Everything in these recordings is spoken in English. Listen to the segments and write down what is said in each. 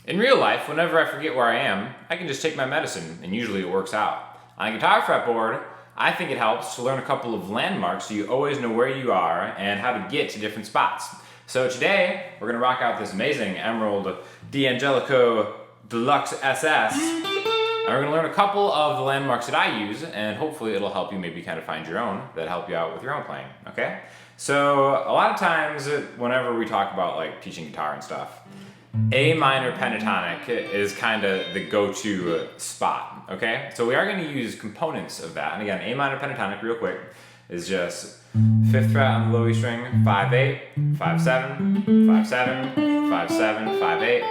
In real life, whenever I forget where I am, I can just take my medicine, and usually it works out. On a guitar fretboard, I think it helps to learn a couple of landmarks so you always know where you are and how to get to different spots. So today, we're gonna rock out this amazing Emeryld D'angelico Deluxe SS. And we're gonna learn a couple of the landmarks that I use, and hopefully it'll help you maybe kind of find your own that help you out with your own playing, okay? So a lot of times, whenever we talk about like teaching guitar and stuff, A minor pentatonic is kind of the go-to spot, okay? So we are going to use components of that. And again, A minor pentatonic, real quick, is just 5th fret on the low E string, 5-8, 5-7, 5-7, 5-7, 5-8,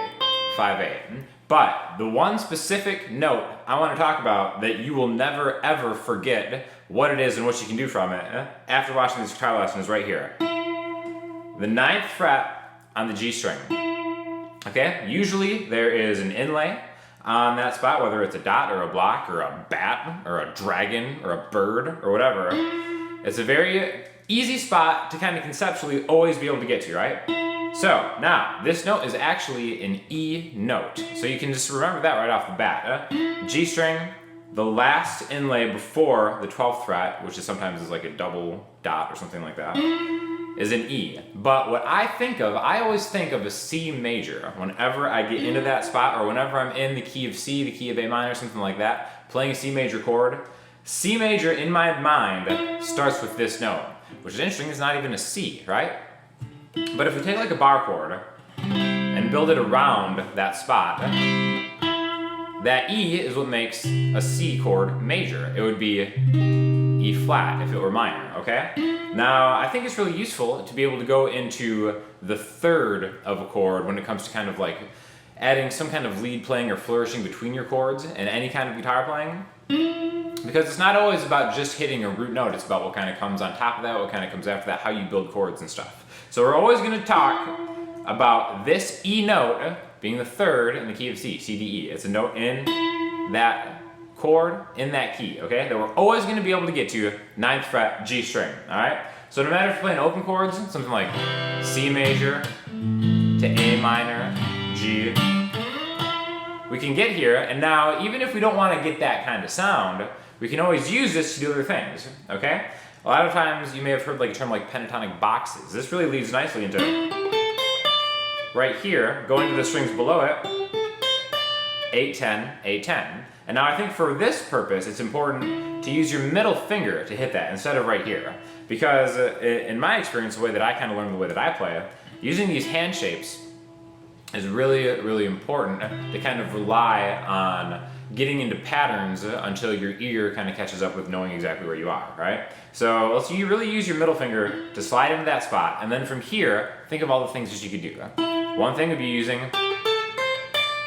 5-8. But the one specific note I want to talk about that you will never ever forget what it is and what you can do from it after watching this guitar lesson is right here. The 9th fret on the G string. Okay, usually there is an inlay on that spot, whether it's a dot or a block or a bat or a dragon or a bird or whatever. It's a very easy spot to kind of conceptually always be able to get to, right? So now, this note is actually an E note. So you can just remember that right off the bat. G string, the last inlay before the 12th fret, which is sometimes is like a double dot or something like that, is an E. But what I think of, I always think of a C major whenever I get into that spot, or whenever I'm in the key of C, the key of A minor, something like that, playing a C major chord. C major in my mind starts with this note, which is interesting, it's not even a C, right? But if we take like a bar chord and build it around that spot, that E is what makes a C chord major. It would be E flat if it were minor, okay? Now, I think it's really useful to be able to go into the third of a chord when it comes to kind of like adding some kind of lead playing or flourishing between your chords in any kind of guitar playing. Because it's not always about just hitting a root note, it's about what kind of comes on top of that, what kind of comes after that, how you build chords and stuff. So we're always gonna talk about this E note being the third in the key of C, C, D, E. It's a note in that chord, in that key, okay? That we're always gonna be able to get to 9th fret, G string, all right? So no matter if you're playing open chords, something like C major to A minor, G, we can get here, and now even if we don't wanna get that kind of sound, we can always use this to do other things, okay? A lot of times you may have heard like a term like pentatonic boxes. This really leads nicely into right here, going to the strings below it, 8-10, 8-10. And now I think for this purpose, it's important to use your middle finger to hit that instead of right here. Because in my experience, the way that I kind of learned the way that I play, using these hand shapes is really, really important to kind of rely on getting into patterns until your ear kind of catches up with knowing exactly where you are, right? So you really use your middle finger to slide into that spot, and then from here, think of all the things that you could do. One thing would be using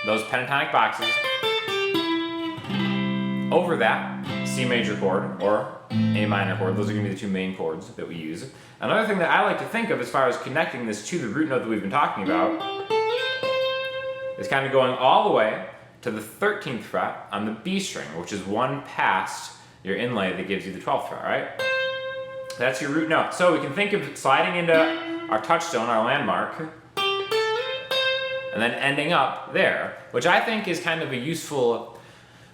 those pentatonic boxes over that C major chord or A minor chord. Those are going to be the two main chords that we use. Another thing that I like to think of as far as connecting this to the root note that we've been talking about is kind of going all the way to the 13th fret on the B string, which is one past your inlay that gives you the 12th fret, right? That's your root note. So we can think of sliding into our touchstone, our landmark, and then ending up there, which I think is kind of a useful,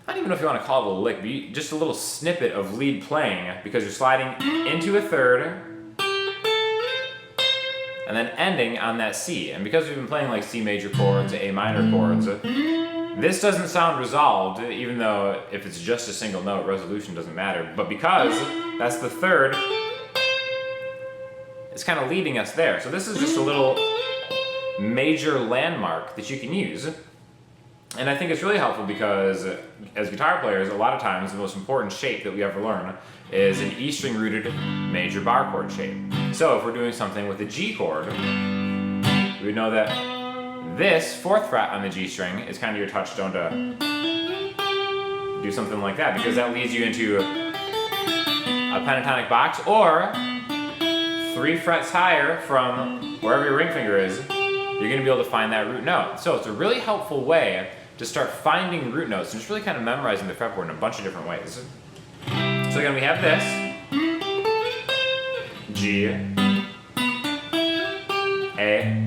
I don't even know if you want to call it a lick, but just a little snippet of lead playing, because you're sliding into a third, and then ending on that C. And because we've been playing like C major chords, A minor chords, this doesn't sound resolved, even though if it's just a single note, resolution doesn't matter. But because that's the third, it's kind of leading us there. So this is just a little major landmark that you can use. And I think it's really helpful because as guitar players, a lot of times the most important shape that we ever learn is an E string rooted major bar chord shape. So if we're doing something with a G chord, we would know that this 4th fret on the G string is kind of your touchstone to do something like that, because that leads you into a pentatonic box, or 3 frets higher from wherever your ring finger is, you're going to be able to find that root note. So it's a really helpful way to start finding root notes and just really kind of memorizing the fretboard in a bunch of different ways. So again, we have this, G, A,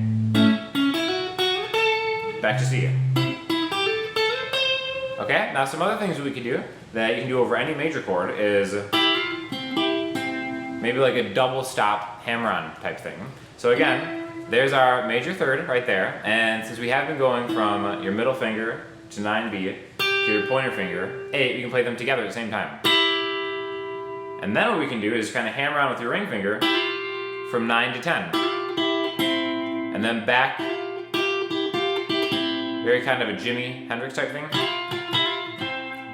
back to C. Okay, now some other things we could do that you can do over any major chord is maybe like a double stop hammer-on type thing. So again, there's our major third right there, and since we have been going from your middle finger to 9B to your pointer finger, 8, we can play them together at the same time. And then what we can do is kind of hammer on with your ring finger from 9 to 10. And then back, very kind of a Jimi Hendrix type thing.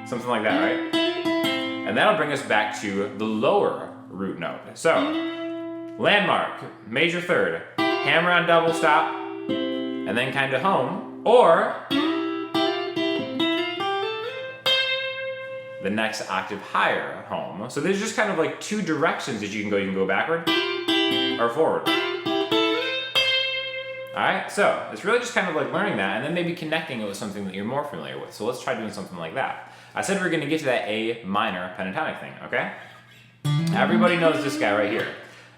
Something like that, right? And that'll bring us back to the lower root note. So, landmark, major third, hammer on double stop, and then kind of home, or the next octave higher, home. So there's just kind of like two directions that you can go. You can go backward or forward. All right, so it's really just kind of like learning that and then maybe connecting it with something that you're more familiar with. So let's try doing something like that. I said we're gonna get to that A minor pentatonic thing, okay? Everybody knows this guy right here.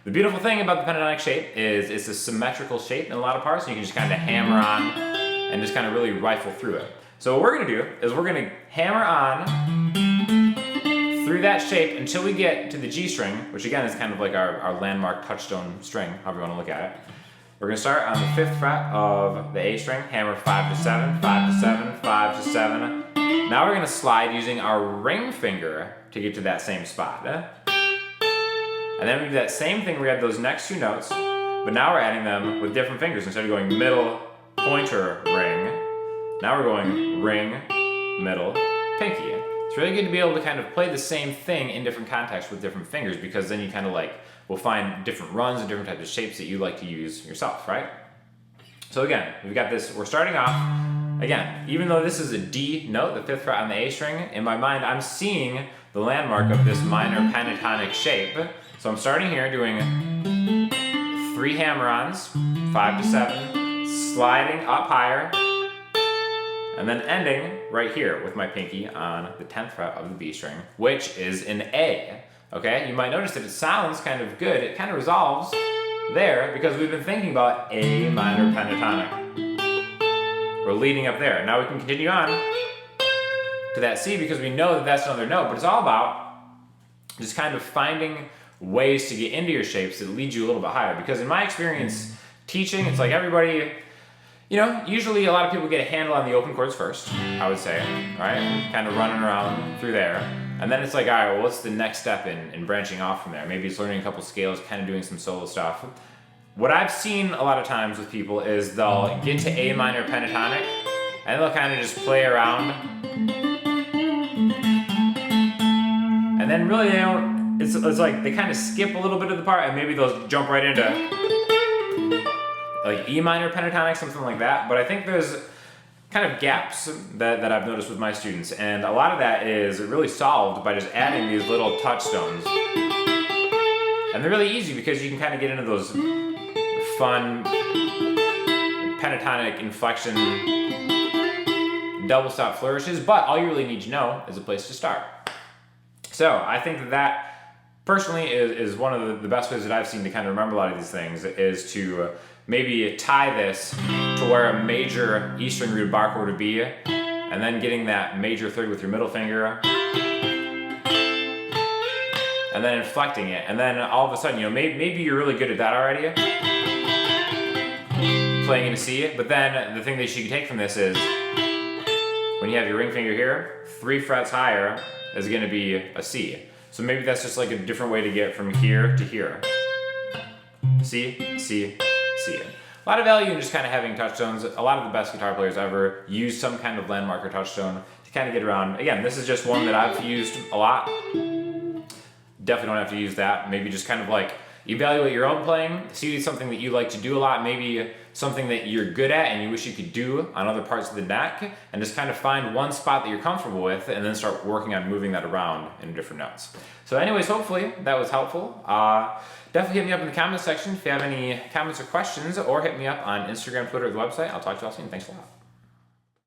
The beautiful thing about the pentatonic shape is it's a symmetrical shape in a lot of parts, and you can just kind of hammer on and just kind of really rifle through it. So what we're gonna do is we're gonna hammer on through that shape until we get to the G string, which again is kind of like our landmark touchstone string, however you wanna look at it. We're gonna start on the 5th fret of the A string, hammer 5 to 7, 5 to 7, 5 to 7. Now we're gonna slide using our ring finger to get to that same spot. And then we do that same thing, we have those next two notes, but now we're adding them with different fingers. Instead of going middle, pointer, ring, now we're going ring, middle, pinky. It's really good to be able to kind of play the same thing in different contexts with different fingers, because then you kind of like will find different runs and different types of shapes that you like to use yourself, right? So again, we've got this, we're starting off, again, even though this is a D note, the 5th fret on the A string, in my mind I'm seeing the landmark of this minor pentatonic shape. So I'm starting here doing 3 hammer-ons, 5 to 7, sliding up higher, and then ending right here with my pinky on the 10th fret of the B string, which is an A. Okay, you might notice that it sounds kind of good. It kind of resolves there because we've been thinking about A minor pentatonic. We're leading up there. Now we can continue on to that C because we know that that's another note, but it's all about just kind of finding ways to get into your shapes that lead you a little bit higher. Because in my experience teaching, it's like everybody, you know, usually a lot of people get a handle on the open chords first, I would say, right? Kind of running around through there. And then it's like, all right, well, what's the next step in branching off from there? Maybe it's learning a couple scales, kind of doing some solo stuff. What I've seen a lot of times with people is they'll get to A minor pentatonic and they'll kind of just play around. And then really they don't, it's like they kind of skip a little bit of the part and maybe they'll jump right into like E minor pentatonic, something like that. But I think there's kind of gaps that I've noticed with my students, and a lot of that is really solved by just adding these little touchstones. And they're really easy because you can kind of get into those fun pentatonic inflection double stop flourishes, but all you really need to know is a place to start. So I think that personally is one of the best ways that I've seen to kind of remember a lot of these things is to maybe tie this to where a major E string rooted bar chord would be, and then getting that major third with your middle finger, and then inflecting it, and then all of a sudden, you know, maybe you're really good at that already, playing into C, but then the thing that you can take from this is, when you have your ring finger here, 3 frets higher is gonna be a C. So maybe that's just like a different way to get from here to here. C, C, C. A lot of value in just kind of having touchstones. A lot of the best guitar players ever use some kind of landmark or touchstone to kind of get around. Again, this is just one that I've used a lot. Definitely don't have to use that. Maybe just kind of like evaluate your own playing, see something that you like to do a lot, maybe something that you're good at and you wish you could do on other parts of the neck, and just kind of find one spot that you're comfortable with and then start working on moving that around in different notes. So anyways, hopefully that was helpful. Definitely hit me up in the comment section if you have any comments or questions, or hit me up on Instagram, Twitter, or the website. I'll talk to you all soon. Thanks a lot.